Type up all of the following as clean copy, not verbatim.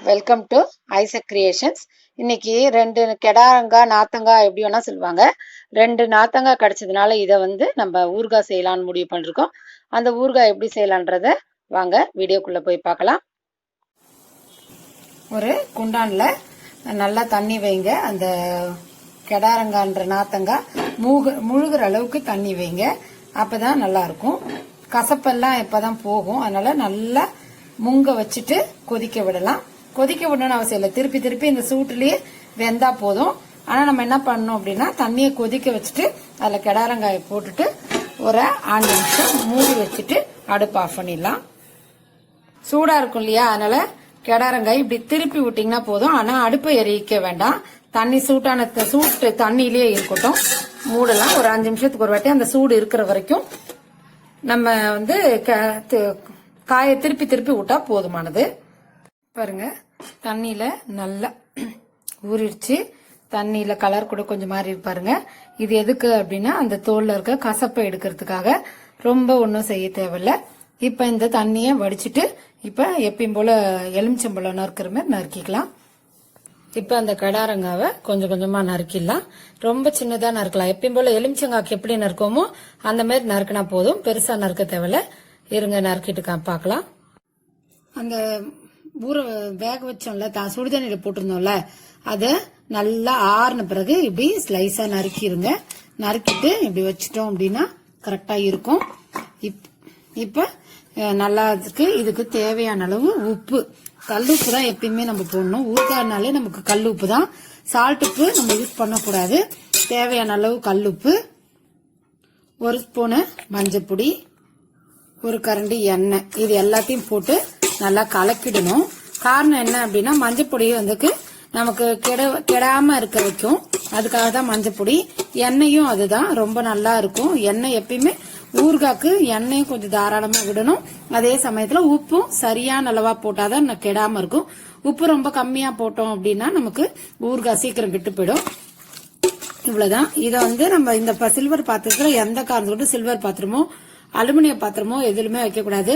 Welcome to Isaac creations. இன்னைக்கு 2 கெடாரங்காய் நார்த்தங்காய் எப்படி வேணா சொல்லுவாங்க. 2 நார்த்தங்காய் கிடைச்சதுனால இதை நம்ம ஊறுகாய் செய்யலாம்னு முடிவு பண்ணிருக்கோம். அந்த ஊறுகாய் எப்படி செய்யலான்றத வாங்க வீடியோக்குள்ள போய் பார்க்கலாம். ஒரு குண்டான்ல நல்லா தண்ணி வைங்க. அந்த கெடாரங்கான்ற நார்த்தங்காய் முழுகிற அளவுக்கு தண்ணி வைங்க. அப்பதான் நல்லா இருக்கும். கசப்பெல்லாம் இப்பதான் போகும். அதனால நல்லா முங்க வச்சுட்டு கொதிக்க விடலாம். கொதிக்க விடணும்னு அவசியம் இல்லை. திருப்பி திருப்பி இந்த சூட்டுலயே வெந்தா போதும். ஆனா நம்ம என்ன பண்ணணும் அப்படின்னா தண்ணியை கொதிக்க வச்சுட்டு அதுல கெடாரங்காயை போட்டுட்டு ஒரு 5 நிமிஷம் மூடி வச்சுட்டு அடுப்பு ஆஃப் பண்ணிடலாம். சூடா இருக்கும் இல்லையா, அதனால கெடாரங்காய் இப்படி திருப்பி விட்டீங்கன்னா போதும். ஆனா அடுப்பை எரிக்க வேண்டாம். தண்ணி சூட்டு தண்ணியிலேயே இருக்கட்டும். மூடலாம். ஒரு 5 நிமிஷத்துக்கு ஒரு வாட்டி அந்த சூடு இருக்கிற வரைக்கும் நம்ம காயை திருப்பி திருப்பி விட்டா போதுமானது. பாருங்க, தண்ணியில நல்லா ஊறிடுச்சு. தண்ணியில கலர் கூட கொஞ்சம் மாறி பாருங்க. இது எதுக்கு அப்படின்னா அந்த தோல்ல இருக்க கசப்பை எடுக்கிறதுக்காக. ரொம்ப ஒன்றும் செய்ய தேவையில்ல. இப்ப இந்த தண்ணிய வடிச்சிட்டு இப்ப எப்பயும் போல எலுமிச்சம்பழம் நறுக்கிற மாதிரி நறுக்கிக்கலாம். இப்ப அந்த கெடாரங்காவை கொஞ்சம் கொஞ்சமா நறுக்கிடலாம். ரொம்ப சின்னதா நறுக்கலாம். எப்பயும் போல எலுமிச்சங்காய்க்கு எப்படி நறுக்கோமோ அந்த மாதிரி நறுக்கினா போதும். பெருசா நறுக்க தேவையில்ல. இருங்க, நறுக்கிட்டு பார்க்கலாம். அந்த ஊற வேக வச்சோம்ல, சுடுதண்ணியில போட்டிருந்தோம்ல, அதை நல்லா ஆறின பிறகு இப்படி ஸ்லைஸா நறுக்கிருங்க. நறுக்கிட்டு இப்படி வச்சுட்டோம் அப்படின்னா கரெக்டா இருக்கும். இப்ப நல்லா இதுக்கு தேவையான அளவு உப்பு, கல்லுப்பு தான் எப்பயுமே நம்ம போடணும். ஊறுகாய்னாலே நமக்கு கல்லுப்பு தான். சால்ட் உப்பு நம்ம யூஸ் பண்ணக்கூடாது. தேவையான அளவு கல்லுப்பு, 1 ஸ்பூனு மஞ்சப்பொடி, 1 கரண்டி எண்ணெய், இது எல்லாத்தையும் போட்டு நல்லா கலக்கிடணும். காரணம் என்ன அப்படின்னா மஞ்சப்பொடி நமக்கு கெடாம இருக்க வைக்கும். அதுக்காக தான் மஞ்சப்பொடி. எண்ணெயும் அதுதான் ரொம்ப நல்லா இருக்கும். எண்ணெய் எப்பயுமே ஊறுகாய்க்கு எண்ணெயும் கொஞ்சம் தாராளமா விடணும். அதே சமயத்துல உப்பும் சரியான அளவா போட்டாதான் கெடாம இருக்கும். உப்பு ரொம்ப கம்மியா போட்டோம் அப்படின்னா நமக்கு ஊறுகாய் சீக்கிரம் கெட்டு போயிடும். இவ்வளவுதான். இதை நம்ம இந்த சில்வர் பாத்திரத்துல எந்த காரணத்துக்கு சில்வர் பாத்திரமோ அலுமினிய பாத்திரமோ எதுலுமே வைக்க கூடாது.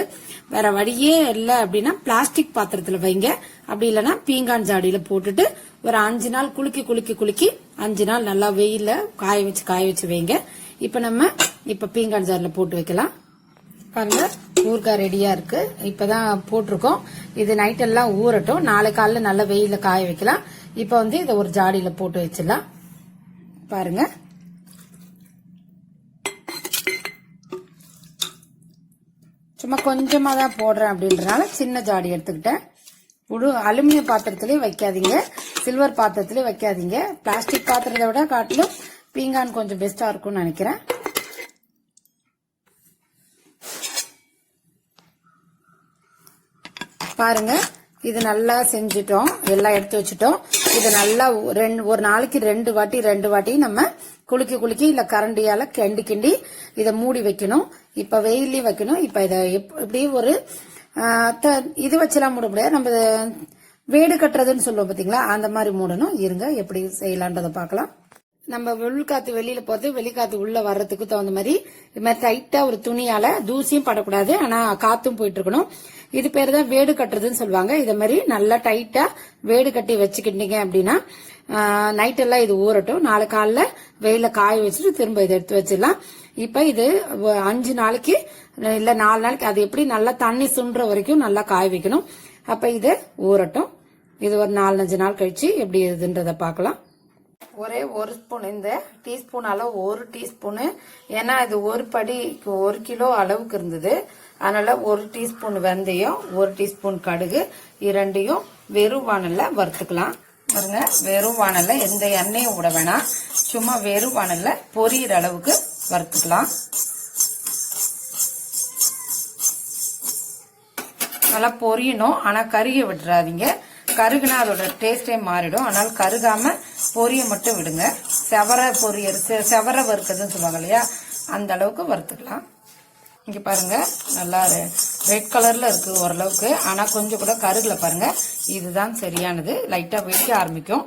வேற வழியே இல்லை அப்படின்னா பிளாஸ்டிக் பாத்திரத்துல வைங்க. அப்படி இல்லைன்னா பீங்கான் ஜாடியில போட்டுட்டு ஒரு 5 நாள் குலுக்கி 5 நாள் நல்லா வெயில காய வச்சு வைங்க. இப்ப பீங்கான் ஜாடியில போட்டு வைக்கலாம். பாருங்க, ஊறுகாய் ரெடியா இருக்கு. இப்பதான் போட்டிருக்கோம். இது நைட் எல்லாம் ஊறட்டும். நாளை காலைல நல்லா வெயில காய வைக்கலாம். இப்ப இதை ஒரு ஜாடியில போட்டு வச்சிடலாம். பாருங்க, சும்மா கொஞ்சமா தான் போடுறேன் அப்படின்றனால சின்ன ஜாடி எடுத்துக்கிட்டேன். அலுமினிய பாத்திரத்திலயும் வைக்காதீங்க, சில்வர் பாத்திரத்திலயும் வைக்காதீங்க. பிளாஸ்டிக் பாத்திரத்தை விட காட்டிலும் பீங்கான் கொஞ்சம் பெஸ்டா இருக்கும்னு நினைக்கிறேன். பாருங்க, இது நல்லா செஞ்சுட்டோம். எல்லாம் எடுத்து வச்சுட்டோம். இது நல்லா ஒரு நாளைக்கு 2 வாட்டி நம்ம குலுக்கி இல்ல கரண்டியால கிண்டி இதை மூடி வைக்கணும். இப்ப வெயிலையும் வைக்கணும். இப்ப இதை இப்படி ஒரு இது வச்செல்லாம் மூட முடியாது. நம்ம வேடு கட்டுறதுன்னு சொல்லுவோம் பாத்தீங்களா, அந்த மாதிரி மூடணும். இருங்க, எப்படி செய்யலான்றதை பார்க்கலாம். நம்ம உள்காத்து வெளியில போறது, வெளிக்காத்து உள்ள வர்றதுக்கு தகுந்த மாதிரி இது மாதிரி டைட்டா ஒரு துணியால தூசியும் படக்கூடாது, ஆனா காத்தும் போயிட்டு இருக்கணும். இது பேரு தான் வேடு கட்டுறதுன்னு சொல்லுவாங்க. இத மாதிரி நல்லா டைட்டா வேடு கட்டி வச்சுக்கிட்டீங்க அப்படின்னா நைட் எல்லாம் இது ஊறட்டும். நாளை காலைல வெயில காய வச்சுட்டு திரும்ப இதை எடுத்து வச்சிடலாம். இப்ப இது 5 நாளைக்கு இல்ல 4 நாளைக்கு, அது எப்படி நல்லா தண்ணி சுண்டுற வரைக்கும் நல்லா காய வைக்கணும். அப்ப இது ஊறட்டும். இது ஒரு 4-5 நாள் கழிச்சு எப்படி இதுன்றத பாக்கலாம். ஒரே 1 ஸ்பூன், இந்த டீஸ்பூன் அளவு 1 டீஸ்பூனு. ஏன்னா இது 1 படி 1 கிலோ அளவுக்கு இருந்தது. அதனால 1 டீஸ்பூன் வெந்தயம், 1 டீஸ்பூன் கடுகு, இரண்டையும் வெறும் வானல்ல வறுத்துக்கலாம். பாருங்க, வெறும் வானல்ல எந்த எண்ணெயும் விட வேணாம். சும்மா வெறும் வானல்ல பொரியிற அளவுக்கு வறுத்துக்கலாம். நல்லா பொரியணும். ஆனா கருக விட்டுறாதீங்க. கருகுனா அதோட டேஸ்டே மாறிடும். அதனால கருகாம பொரிய மட்டும் விடுங்க. செவர வறுக்கிறதுன்னு சொல்லுவாங்க இல்லையா, அந்த அளவுக்கு வறுத்துக்கலாம். இங்க பாருங்க, நல்லா ரெட் கலர்ல இருக்கு ஓரளவுக்கு. ஆனா கொஞ்சம் கூட கருகுல. பாருங்க, இதுதான் சரியானது. லைட்டா வெடிக்க ஆரம்பிக்கும்.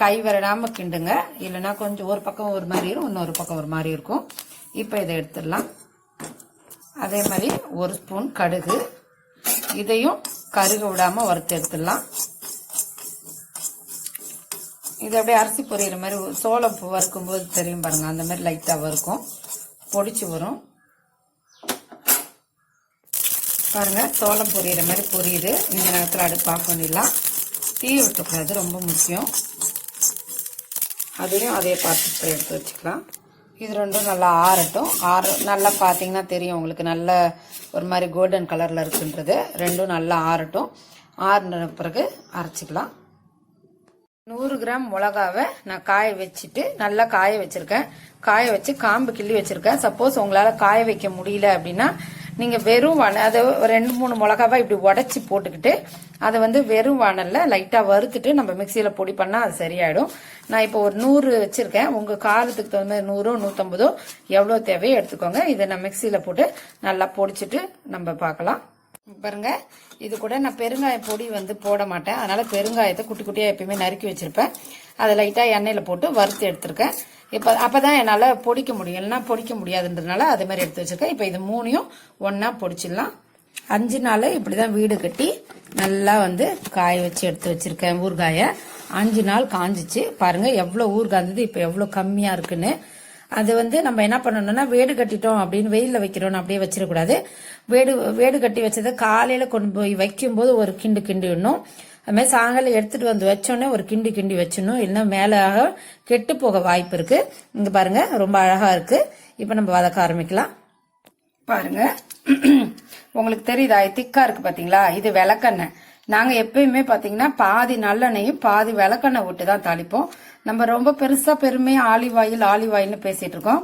கை விரடாம கிண்டுங்க. இல்லைன்னா கொஞ்சம் ஒரு பக்கம் ஒரு மாதிரி இருக்கும், இன்னொரு பக்கம் ஒரு மாதிரி இருக்கும். இப்ப இதை எடுத்துடலாம். அதே மாதிரி 1 ஸ்பூன் கடுகு, இதையும் கருக விடாம வறுத்து எடுத்துடலாம். இது அப்படியே அரிசி பொரியிற மாதிரி சோளம் வறுக்கும் போது தெரியும் பாருங்க, அந்த மாதிரி லைட்டா வறுக்கும், பொடிச்சு வரும் பாருங்க. சோளம் பொரியிற மாதிரி பொரியுது. இந்த நேரத்தில் அடுப்பு ஆஃப் பண்ணிடலாம். தீ விட்டுக்கூடாது, ரொம்ப முக்கியம். அதையும் அதே பார்த்து எடுத்து வச்சுக்கலாம். இது ரெண்டும் நல்லா ஆறட்டும். நல்லா பார்த்தீங்கன்னா தெரியும் உங்களுக்கு, நல்ல ஒரு மாதிரி கோல்டன் கலரில் இருக்குன்றது. ரெண்டும் நல்லா ஆறட்டும். ஆறுன பிறகு அரைச்சிக்கலாம். 100 கிராம் மிளகாவை நான் காய வச்சுட்டு நல்லா காய வச்சிருக்கேன். காய வச்சு காம்பு கிள்ளி வச்சிருக்கேன். சப்போஸ் உங்களால் காய வைக்க முடியல அப்படின்னா நீங்கள் வெறும் அதை 2-3 மிளகாவை இப்படி உடச்சி போட்டுக்கிட்டு அதை வந்து வெறும் வானலில் லைட்டாக வறுத்துட்டு நம்ம மிக்சியில் பொடி பண்ணால் அது சரியாயிடும். நான் இப்போ ஒரு 100 வச்சிருக்கேன். உங்கள் காரத்துக்கு தகுந்த 100 150 எவ்வளோ தேவையோ எடுத்துக்கோங்க. இதை நான் மிக்சியில் போட்டு நல்லா பொடிச்சிட்டு நம்ம பார்க்கலாம். பாருங்க, இது கூட நான் பெருங்காய பொடி வந்து போட மாட்டேன். அதனால பெருங்காயத்தை குட்டி குட்டியாக எப்பயுமே நறுக்கி வச்சிருப்பேன். அதை லைட்டாக எண்ணெயில் போட்டு வறுத்து எடுத்திருக்கேன். இப்போ அப்பதான் என்னால் பொடிக்க முடியும், இல்லைன்னா பொடிக்க முடியாதுன்றதுனால அது மாதிரி எடுத்து வச்சிருக்கேன். இப்போ இது 3யும் ஒன்னா பொடிச்சிடலாம். 5 நாள் இப்படிதான் வீடு கட்டி நல்லா வந்து காய வச்சு எடுத்து வச்சிருக்கேன் ஊறுகாய. 5 நாள் காஞ்சிச்சு. பாருங்க எவ்வளோ ஊறுகாய் இருந்தது, இப்போ எவ்வளோ கம்மியா இருக்குன்னு. அது வந்து நம்ம என்ன பண்ணணும்னா, வேடு கட்டிட்டோம் அப்படின்னு வெயிலில் வைக்கிறோம் அப்படியே வச்சிடக்கூடாது. வேடு கட்டி வச்சதை காலையில கொண்டு போய் வைக்கும் போது ஒரு கிண்டு கிண்டிடணும். அது மாதிரி சாயங்காலம் எடுத்துட்டு வந்து வச்சோடனே ஒரு கிண்டி கிண்டி வச்சிடணும், இல்லைன்னா மேலே கெட்டு போக வாய்ப்பு இருக்கு. இங்க பாருங்க ரொம்ப அழகா இருக்கு. இப்ப நம்ம வதக்க ஆரம்பிக்கலாம். பாருங்க உங்களுக்கு தெரியுதா, திக்கா இருக்கு பாத்தீங்களா? இது விளக்கெண்ணெய். நாங்க எப்பயுமே பாத்தீங்கன்னா பாதி நல்லெண்ணையும் பாதி விளக்கெண்ணெய் விட்டு தான் தாளிப்போம். நம்ம ரொம்ப பெருசா பெருமையா ஆலிவ் ஆயில்னு பேசிட்டு இருக்கோம்.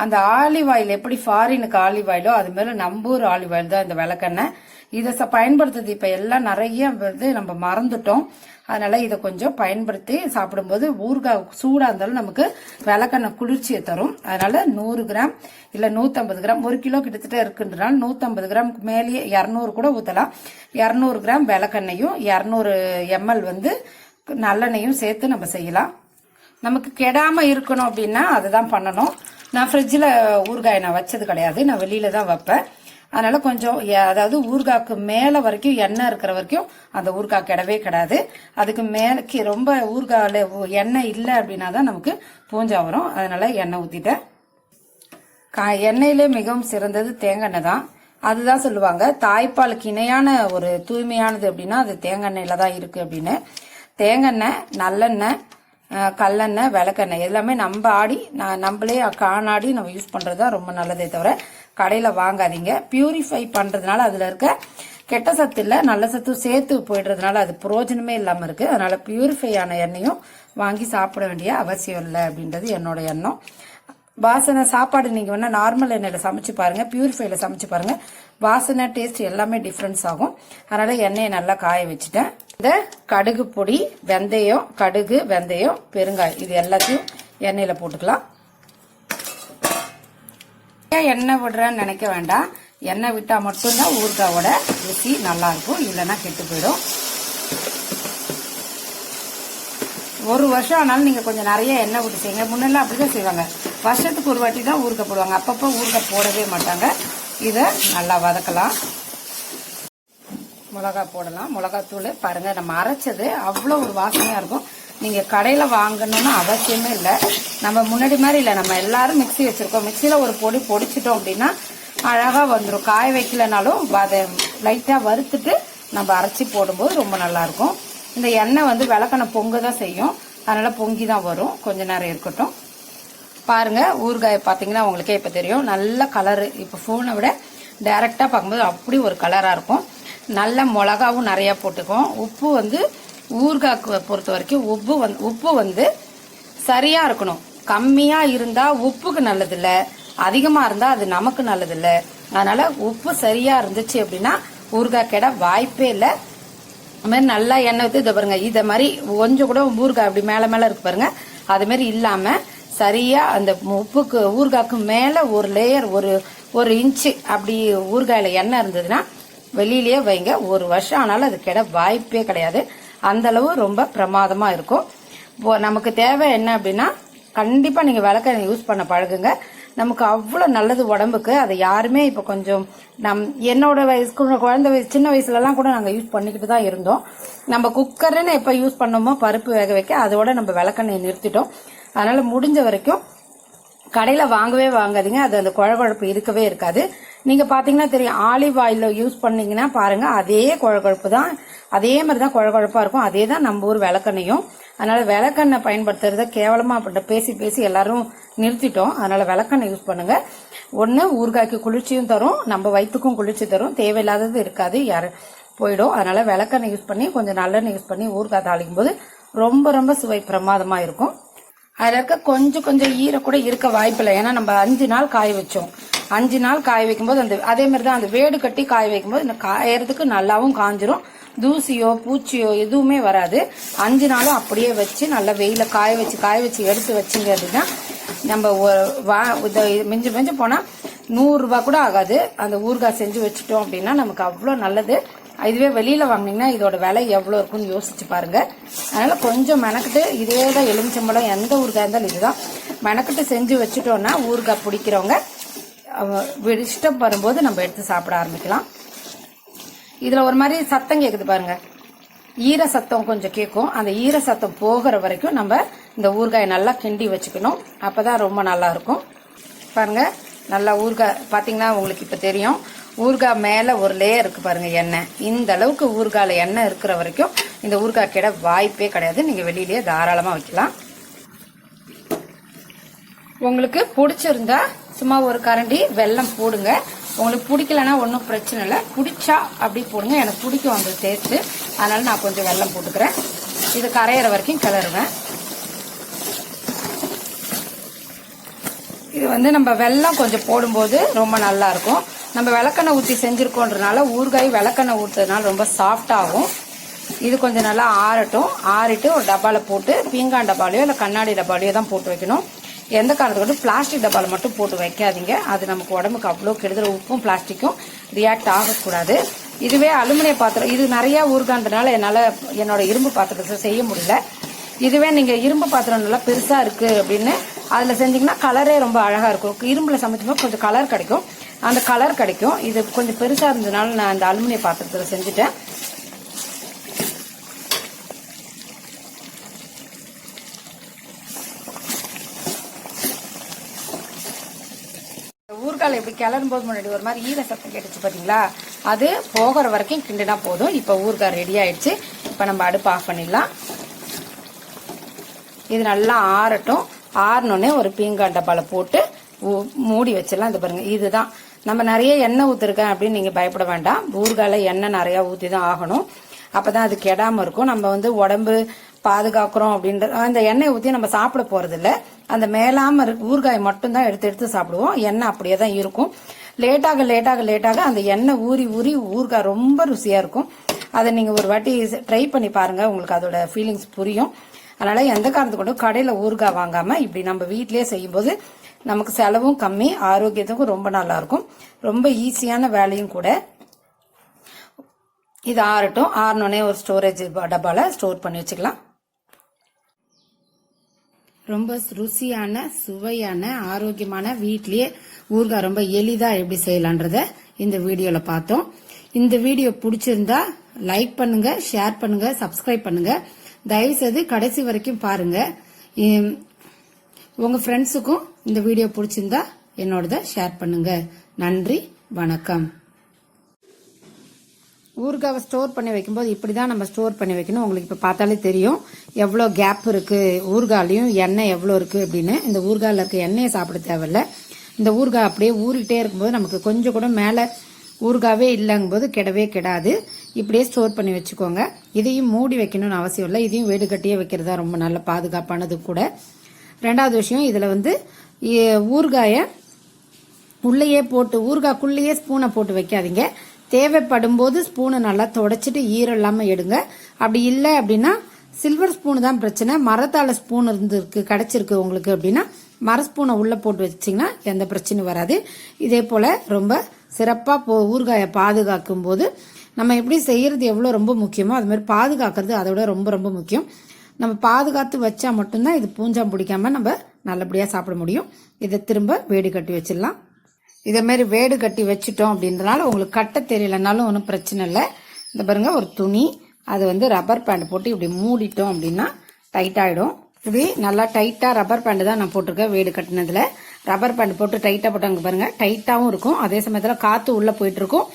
அந்த ஆலிவ் ஆயில் எப்படி ஃபாரினுக்கு ஆலிவ் ஆயிலோ அது மேல நம்ம ஊர் ஆலிவ் ஆயில் தான் இந்த விளக்கெண்ணெய். இதை பயன்படுத்துறது இப்ப எல்லாம் நிறைய வந்து நம்ம மறந்துட்டோம். அதனால இதை கொஞ்சம் பயன்படுத்தி சாப்பிடும்போது ஊறுகாய் சூடா இருந்தாலும் நமக்கு விளக்கெண்ணெய் குளிர்ச்சியை தரும். அதனால 100 கிராம் இல்ல 150 கிராம், 1 கிலோ கிட்டத்தட்ட இருக்குன்றனால 150 கிராம் மேலேயே 200 கூட ஊத்தலாம். 200 கிராம் விளக்கெண்ணையும் 200 ml வந்து நல்லெண்ணையும் சேர்த்து நம்ம செய்யலாம். நமக்கு கெடாம இருக்கணும் அப்படின்னா அதுதான் பண்ணணும். நான் ஃப்ரிட்ஜில் ஊறுகாய் நான் வச்சது கிடையாது, நான் வெளியில தான் வைப்பேன். அதனால கொஞ்சம் அதாவது ஊறுகாய்க்கு மேல வரைக்கும் எண்ணெய் இருக்கிற வரைக்கும் அந்த ஊறுகாய் கிடவே கிடாது. அதுக்கு மேலே ரொம்ப ஊறுகாயில எண்ணெய் இல்லை அப்படின்னா தான் நமக்கு பூஞ்சா வரும். அதனால எண்ணெய் ஊத்திட்டேன். எண்ணெயிலே மிகவும் சிறந்தது தேங்காய் தான். அதுதான் சொல்லுவாங்க தாய்ப்பாலுக்கு இணையான ஒரு தூய்மையானது அப்படின்னா அது தேங்காய் தான் இருக்கு அப்படின்னு. தேங்காய், நல்லெண்ணெய், கல்லெண்ணெய், விளக்கெண்ணெய் எல்லாமே நம்மளே காணாடி நம்ம யூஸ் பண்றதுதான் ரொம்ப நல்லதே தவிர கடையில வாங்காதீங்க. பியூரிஃபை பண்றதுனால அதுல இருக்க கெட்ட சத்து இல்ல நல்ல சத்து சேர்த்து போயிடுறதுனால அது பிரயோஜனமே இல்லாம இருக்கு. அதனால பியூரிஃபை ஆன எண்ணெயும் வாங்கி சாப்பிட வேண்டிய அவசியம் இல்லை அப்படின்றது என்னோட எண்ணம். வாசனை சாப்பாடு நீங்க வேணா நார்மல் எண்ணெயில சமைச்சு பாருங்க, பியூரிஃபைல சமைச்சு பாருங்க, வாசனை டேஸ்ட் எல்லாமே டிஃபரன்ஸ் ஆகும். அதனால எண்ணெயை நல்லா காய வச்சுட்டேன். இந்த கடுகு பொடி, வெந்தயம், கடுகு, வெந்தயம், பெருங்காயம் இது எல்லாத்தையும் எண்ணெயில போட்டுக்கலாம். எண்ணெய் விடுறேன்னு நினைக்க வேண்டாம். எண்ணெய் விட்டா மட்டும்தான் ஊறுகாயோட ருசி நல்லா இருக்கும், இல்லைன்னா கெட்டு போயிடும். 1 வருஷம் ஆனாலும் நீங்க கொஞ்சம் நிறைய எண்ணெய் விட்டு செய்யுங்க. முன்னெல்லாம் அப்படிதான் செய்வாங்க, வருஷத்துக்கு ஒரு வாட்டி தான் ஊறுகாய் போடுவாங்க. அப்பப்போ ஊறுகாய் போடவே மாட்டாங்க. இதை நல்லா வதக்கலாம். மிளகாய் போடலாம். மிளகாத்தூள் பாருங்க, நம்ம அரைச்சது அவ்வளோ ஒரு வாசனையா இருக்கும். நீங்க கடையில வாங்கணும்னு அவசியமே இல்லை. நம்ம முன்னாடி மாதிரி இல்லை, நம்ம எல்லாரும் மிக்சி வச்சிருக்கோம். மிக்சியில ஒரு பொடி பொடிச்சிட்டோம் அப்படின்னா அழகா வந்துடும். காய வைக்கலனாலும் அதை லைட்டா வறுத்துட்டு நம்ம அரைச்சி போடும்போது ரொம்ப நல்லா இருக்கும். இந்த எண்ணெய் வந்து விளக்கெண்ணெய் பொங்க தான் செய்யும், அதனால பொங்கி தான் வரும். கொஞ்ச நேரம் இருக்கட்டும். பாருங்க ஊறுகாய் பாத்தீங்கன்னா உங்களுக்கே இப்ப தெரியும், நல்ல கலரு. இப்ப போனை விட டைரக்டா பார்க்கும்போது அப்படி ஒரு கலரா இருக்கும். நல்ல மிளகாவும் நிறைய போட்டுக்குவோம். உப்பு வந்து ஊறுகாய்க்கு பொறுத்த வரைக்கும் உப்பு வந்து சரியா இருக்கணும். கம்மியா இருந்தா உப்புக்கு நல்லது இல்ல, அதிகமா இருந்தா அது நமக்கு நல்லது இல்ல. அதனால உப்பு சரியா இருந்துச்சு அப்படின்னா ஊறுகாய் கெட வாய்ப்பே இல்லை. அது மாதிரி நல்லா எண்ணெய் ஊற்றி இதை பாருங்க, இதை மாதிரி கொஞ்சம் கூட ஊறுகாய் அப்படி மேல மேல இருக்கு பாருங்க, அது மாதிரி இல்லாம சரியா அந்த உப்புக்கு ஊறுகாய்க்கு மேல ஒரு லேயர் ஒரு இன்ச்சு அப்படி ஊறுகாயில எண்ணெய் இருந்ததுன்னா வெளியிலேயே வைங்க. 1 வருஷம் ஆனாலும் அது கெட வாய்ப்பே கிடையாது. அந்த அளவு ரொம்ப பிரமாதமா இருக்கும். நமக்கு தேவை என்ன அப்படின்னா கண்டிப்பா நீங்க விளக்கெண்ணெய் யூஸ் பண்ண பழகுங்க. நமக்கு அவ்வளோ நல்லது உடம்புக்கு. அதை யாருமே இப்போ கொஞ்சம் என்னோட வயசுக்கு குழந்தை வயசு சின்ன வயசுலலாம் கூட நாங்கள் யூஸ் பண்ணிக்கிட்டு தான் இருந்தோம். நம்ம குக்கர்னு எப்போ யூஸ் பண்ணோமோ பருப்பு வேக வைக்க அதோட நம்ம விளக்கெண்ணெய் நிறுத்திட்டோம். அதனால முடிஞ்ச வரைக்கும் கடையில் வாங்கவே வாங்காதீங்க. அது அந்த குழகுழப்பு இருக்கவே இருக்காது. நீங்க பாத்தீங்கன்னா தெரியும், ஆலிவ் ஆயில் யூஸ் பண்ணீங்கன்னா பாருங்க அதே குழகுழப்பு தான், அதே மாதிரி தான் குழகுழப்பா இருக்கும். அதே தான் நம்ம ஊர் விளக்கெண்ணையும். அதனால விளக்கெண்ணெய் பயன்படுத்துறத கேவலமா பேசி பேசி எல்லாரும் நிறுத்திட்டோம். அதனால விளக்கெண்ணெய் யூஸ் பண்ணுங்க. ஒன்னு ஊறுகாய்க்கு குளிர்ச்சியும் தரும், நம்ம வயிற்றுக்கும் குளிர்ச்சி தரும், தேவையில்லாதது இருக்காது, யாரு போயிடும். அதனால விளக்கெண்ணெய் யூஸ் பண்ணி கொஞ்சம் நல்லெண்ணெய் யூஸ் பண்ணி ஊறுகாய் தாளிக்கும் போது ரொம்ப ரொம்ப சுவை பிரமாதமா இருக்கும். அதுல இருக்க கொஞ்சம் கொஞ்சம் ஈர கூட இருக்க வாய்ப்பில்லை. ஏன்னா நம்ம 5 நாள் காய வச்சோம். 5 நாள் காய வைக்கும்போது அதே மாதிரி தான் அந்த வேடு கட்டி காய வைக்கும்போது இந்த காயறதுக்கு நல்லாவும் காஞ்சிரும். தூசியோ பூச்சியோ எதுவுமே வராது. 5 நாளும் அப்படியே வச்சு நல்லா வெயில காய வச்சு எடுத்து வச்சுங்க அப்படின்னா நம்ம மிஞ்சு மிஞ்சு போனா 100 ரூபாய் கூட ஆகாது. அந்த ஊறுகாய் செஞ்சு வச்சுட்டோம் அப்படின்னா நமக்கு அவ்வளோ நல்லது. இதுவே வெளியில வாங்கினீங்கன்னா இதோட விலை எவ்வளவு இருக்குன்னு யோசிச்சு பாருங்க. அதனால கொஞ்சம் மெனக்கிட்டு, இதே தான் எலுமிச்சம்பழம் எந்த ஊறுகாய் இருந்தாலும் இதுதான் மெனக்கிட்டு செஞ்சு வச்சுட்டோம்னா ஊறுகாய் பிடிக்கிறவங்க இஷ்டம் வரும்போது நம்ம எடுத்து சாப்பிட ஆரம்பிக்கலாம். இதுல ஒரு மாதிரி சத்தம் கேக்குது பாருங்க, ஈர சத்தம் கொஞ்சம் கேட்கும். அந்த ஈர சத்தம் போகிற வரைக்கும் நம்ம இந்த ஊறுகாயை நல்லா கிண்டி வச்சுக்கணும். அப்பதான் ரொம்ப நல்லா இருக்கும். பாருங்க நல்லா ஊறுகாய் பாத்தீங்கன்னா உங்களுக்கு இப்ப தெரியும். ஊறுகாய் மேல ஒரு லேயர் இருக்கு பாருங்க எண்ணெய். இந்த அளவுக்கு ஊறுகாயில எண்ணெய் இருக்கிற வரைக்கும் இந்த ஊறுகாய் கிட வாய்ப்பே கிடையாது. நீங்க வெளியிலேயே தாராளமா வைக்கலாம். உங்களுக்கு பிடிச்சிருந்தா சும்மா ஒரு கரண்டி வெல்லம் போடுங்க. உங்களுக்கு பிடிக்கலன்னா ஒன்றும் பிரச்சனை இல்லை, பிடிச்சா அப்படி போடுங்க. எனக்கு பிடிக்கும் அந்த டேஸ்ட், அதனால நான் கொஞ்சம் வெல்லம் போட்டுக்கிறேன். இது கரையிற வரைக்கும் கிளறுவேன். இது நம்ம வெல்லம் கொஞ்சம் போடும்போது ரொம்ப நல்லா இருக்கும். நம்ம விளக்கெண்ணெய் ஊற்றி செஞ்சிருக்கோன்றனால ஊறுகாய் விளக்கெண்ணெய் ஊற்றுறதுனால ரொம்ப சாஃப்ட் ஆகும். இது கொஞ்சம் நல்லா ஆறட்டும். ஆறிட்டு ஒரு டப்பால போட்டு, பீங்கான் டப்பாலையோ இல்லை கண்ணாடி டப்பாலையோ தான் போட்டு வைக்கணும். எந்த காரணத்துக்கு பிளாஸ்டிக் டப்பால மட்டும் போட்டு வைக்காதீங்க. அது நமக்கு உடம்புக்கு அவ்வளோ கெடுதல். உப்பும் பிளாஸ்டிக்கும் ரியாக்ட் ஆகக்கூடாது. இதுவே அலுமினிய பாத்திரம், இது நிறைய ஊறுகான்றதுனால என்னோட இரும்பு பாத்திரத்தை செய்ய முடியல. இதுவே நீங்க இரும்பு பாத்திரம் நல்லா பெருசா இருக்கு அப்படின்னு அதுல செஞ்சீங்கன்னா கலரே ரொம்ப அழகா இருக்கும். இரும்புல சமைச்சும்போது கொஞ்சம் கலர் கிடைக்கும், அந்த கலர் கிடைக்கும். இது கொஞ்சம் பெருசா இருந்ததுனால நான் இந்த அலுமினிய பாத்திரத்துல செஞ்சுட்டேன். ஊறுகாய் இப்படி கிளறும் போது முன்னாடி ஒரு மாதிரி ஈர சத்தம் கேட்டுச்சு பாத்தீங்களா, அது போகிற வரைக்கும் கிண்டினா போதும். இப்ப ஊறுகாய் ரெடி ஆயிடுச்சு. இப்ப நம்ம அடுப்பு ஆஃப் பண்ணிடலாம். இது நல்லா ஆறட்டும். ஆறினோடனே ஒரு பீங்கான் டப்பால போட்டு மூடி வச்சிடலாம். இது பாருங்க, இதுதான் நம்ம நிறைய எண்ணெய் ஊத்திருக்கேன் அப்படின்னு நீங்க பயப்பட வேண்டாம். ஊறுகாயில எண்ணெய் நிறைய ஊத்தி தான் ஆகணும். அப்பதான் அது கெடாம இருக்கும். நம்ம உடம்பு பாதுகாக்கிறோம் அப்படின்ற அந்த எண்ணெய் ஊத்தி நம்ம சாப்பிட போறது இல்ல. அந்த மேலாம ஊறுகாய் மட்டும் தான் எடுத்து எடுத்து சாப்பிடுவோம். எண்ணெய் அப்படியே தான் இருக்கும். லேட்டாக லேட்டாக லேட்டாக அந்த எண்ணெய் ஊறி ஊறி ஊறுகாய் ரொம்ப ருசியா இருக்கும். அதை நீங்க ஒரு வாட்டி ட்ரை பண்ணி பாருங்க, உங்களுக்கு அதோட ஃபீலிங்ஸ் புரியும். அதனால எந்த காரணத்துக்கு கொண்டு கடையில ஊறுகாய் வாங்காம இப்படி நம்ம வீட்லயே செய்யும் போது நமக்கு செலவும் கம்மி, ஆரோக்கியத்துக்கும் ரொம்ப நல்லா இருக்கும். ரொம்ப ஈஸியான வேலையும் கூட. இது ஆறட்டும். ஆறினோடனே ஒரு ஸ்டோரேஜ் டப்பால ஸ்டோர் பண்ணி வச்சுக்கலாம். ரொம்ப ருசியான சுவையான ஆரோக்கியமான வீட்லயே ஊறுகாய் ரொம்ப எளிதா எப்படி செய்யலான்றத இந்த வீடியோல பார்த்தோம். இந்த வீடியோ பிடிச்சிருந்தா லைக் பண்ணுங்க, ஷேர் பண்ணுங்க, சப்ஸ்கிரைப் பண்ணுங்க. தயவுசெய்து கடைசி வரைக்கும் பாருங்க. உங்க ஃப்ரெண்ட்ஸுக்கும் இந்த வீடியோ பிடிச்சிருந்தா என்னோடத ஷேர் பண்ணுங்க. நன்றி, வணக்கம். ஊறுகாவை ஸ்டோர் பண்ணி வைக்கும்போது இப்படிதான் நம்ம ஸ்டோர் பண்ணி வைக்கணும். உங்களுக்கு இப்ப பார்த்தாலே தெரியும் எவ்வளோ கேப் இருக்கு, ஊறுகாலையும் எண்ணெய் எவ்வளோ இருக்கு அப்படின்னு. இந்த ஊறுகாயில இருக்க எண்ணெயை சாப்பிட தேவையில்ல. இந்த ஊறுகாய் அப்படியே ஊறிட்டே இருக்கும்போது நமக்கு கொஞ்சம் கூட மேல ஊறுகாவே இல்லைங்கும் போது கெடவே கெடாது. இப்படியே ஸ்டோர் பண்ணி வச்சுக்கோங்க. இதையும் மூடி வைக்கணும்னு அவசியம் இல்லை. இதையும் வீடு கட்டியே வைக்கிறதா ரொம்ப நல்ல பாதுகாப்பானது கூட. ரெண்டாவது விஷயம், இதுல ஊறுகாய உள்ளேயே போட்டு ஊறுகாய்க்குள்ளேயே ஸ்பூனை போட்டு வைக்காதீங்க. தேவைப்படும் போது ஸ்பூனை நல்லா தொடச்சிட்டு ஈரம் இல்லாம எடுங்க. அப்படி இல்லை அப்படின்னா சில்வர் ஸ்பூன் தான் பிரச்சனை. மரத்தால ஸ்பூன் கிடைச்சிருக்கு உங்களுக்கு அப்படின்னா மர ஸ்பூனை உள்ள போட்டு வச்சிங்கன்னா எந்த பிரச்சனையும் வராது. இதே போல ரொம்ப சிறப்பா ஊறுகாயை பாதுகாக்கும் போது நம்ம எப்படி செய்யறது எவ்வளவு ரொம்ப முக்கியமோ அது மாதிரி பாதுகாக்கிறது அதை விட ரொம்ப ரொம்ப முக்கியம். நம்ம பாதுகாத்து வச்சா மட்டும்தான் இது பூஞ்சா பிடிக்காம நம்ம நல்லபடியாக சாப்பிட முடியும். இதை திரும்ப வேடு கட்டி வச்சிடலாம். இதே மாதிரி வேடு கட்டி வச்சுட்டோம் அப்படின்றனால உங்களுக்கு கட்ட தெரியலனாலும் ஒன்றும் பிரச்சனை இல்லை. இந்த பாருங்க, ஒரு துணி அது வந்து ரப்பர் பேண்ட் போட்டு இப்படி மூடிட்டோம் அப்படின்னா டைட் ஆகிடும். இப்படி நல்லா டைட்டாக ரப்பர் பேண்ட் தான் நான் போட்டிருக்கேன். வேடு கட்டினதில் ரப்பர் பேண்ட் போட்டு டைட்டாக போட்டாங்க பாருங்க, டைட்டாகவும் இருக்கும். அதே சமயத்தில் காற்று உள்ளே போயிட்டு இருக்கும்.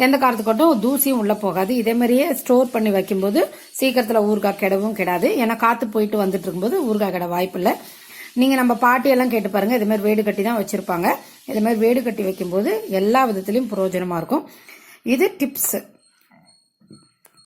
எந்த காலத்துக்கட்டும் தூசியும் உள்ளே போகாது. இதே மாதிரியே ஸ்டோர் பண்ணி வைக்கும்போது சீக்கிரத்தில் ஊறுகாய் கெடவும் கெடாது. ஏன்னா காற்று போயிட்டு வந்துட்டு இருக்கும்போது ஊறுகாய் கெட வாய்ப்பு இல்லை. நீங்கள் நம்ம பாட்டியெல்லாம் கேட்டு பாருங்க, இது மாதிரி வேடு கட்டி தான் வச்சிருப்பாங்க. இது மாதிரி வேடு கட்டி வைக்கும்போது எல்லா விதத்துலையும் பிரயோஜனமாக இருக்கும். இது டிப்ஸ்.